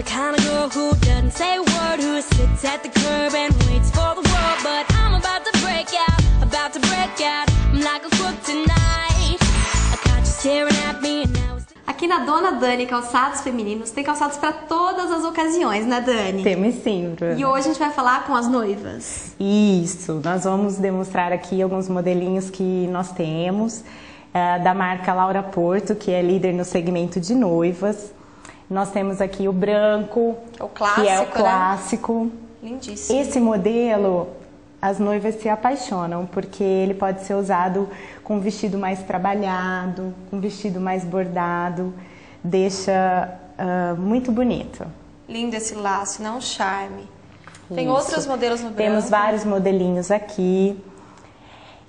the kind of girl who doesn't say a word, who sits at the curb and waits for the world. But I'm about to break out, about to break out. I'm like a crook tonight. I caught you staring at me and now it's... Aqui na Dona Dani Calçados Femininos tem calçados para todas as ocasiões, né, Dani? Temos sim, Bruna. E hoje a gente vai falar com as noivas. Isso, nós vamos demonstrar aqui alguns modelinhos que nós temos, da marca Laura Porto, que é líder no segmento de noivas. Nós temos aqui o branco, que é o clássico, que é o clássico. Né? Lindíssimo. Esse modelo, as noivas se apaixonam, porque ele pode ser usado com um vestido mais trabalhado, com um vestido mais bordado, deixa muito bonito. Lindo esse laço, né? Um charme. Tem Isso. outros modelos no branco? Temos vários modelinhos aqui.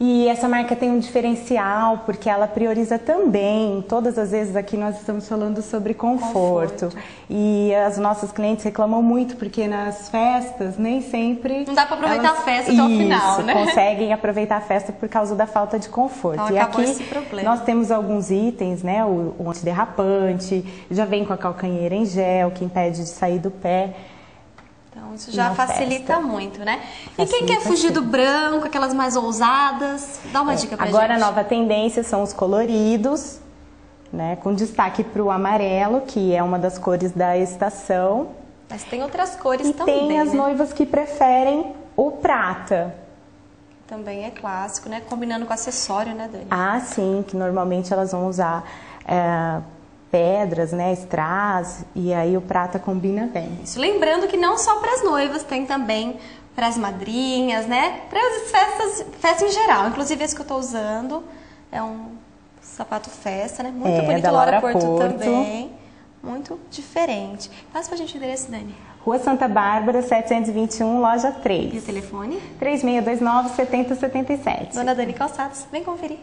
E essa marca tem um diferencial, porque ela prioriza também, todas as vezes aqui nós estamos falando sobre conforto. E as nossas clientes reclamam muito, porque nas festas nem sempre... Não dá para aproveitar a festa até o final, né? Conseguem aproveitar a festa por causa da falta de conforto. Então, e aqui esse problema. nós temos alguns itens, né? O antiderrapante, já vem com a calcanheira em gel, que impede de sair do pé. Então isso já facilita muito, né? E Facilita, quem quer fugir sim. do branco, aquelas mais ousadas, dá uma dica pra gente. Agora a nova tendência são os coloridos, né? Com destaque para o amarelo, que é uma das cores da estação. Mas tem outras cores e também, tem as né? noivas que preferem o prata. Também é clássico, né? Combinando com acessório, né, Dani? Ah, sim, que normalmente elas vão usar pedras, né, strass, e aí o prata combina bem. Isso. Lembrando que não só para as noivas, tem também para as madrinhas, né? Para as festas em geral. Inclusive esse que eu tô usando é um sapato festa, né? Muito bonito, da Laura Porto também. Muito diferente. Passa pra gente o endereço, Dani. Rua Santa Bárbara, 721, loja 3. E o telefone? 3629-7077. Dona Dani Calçados, vem conferir.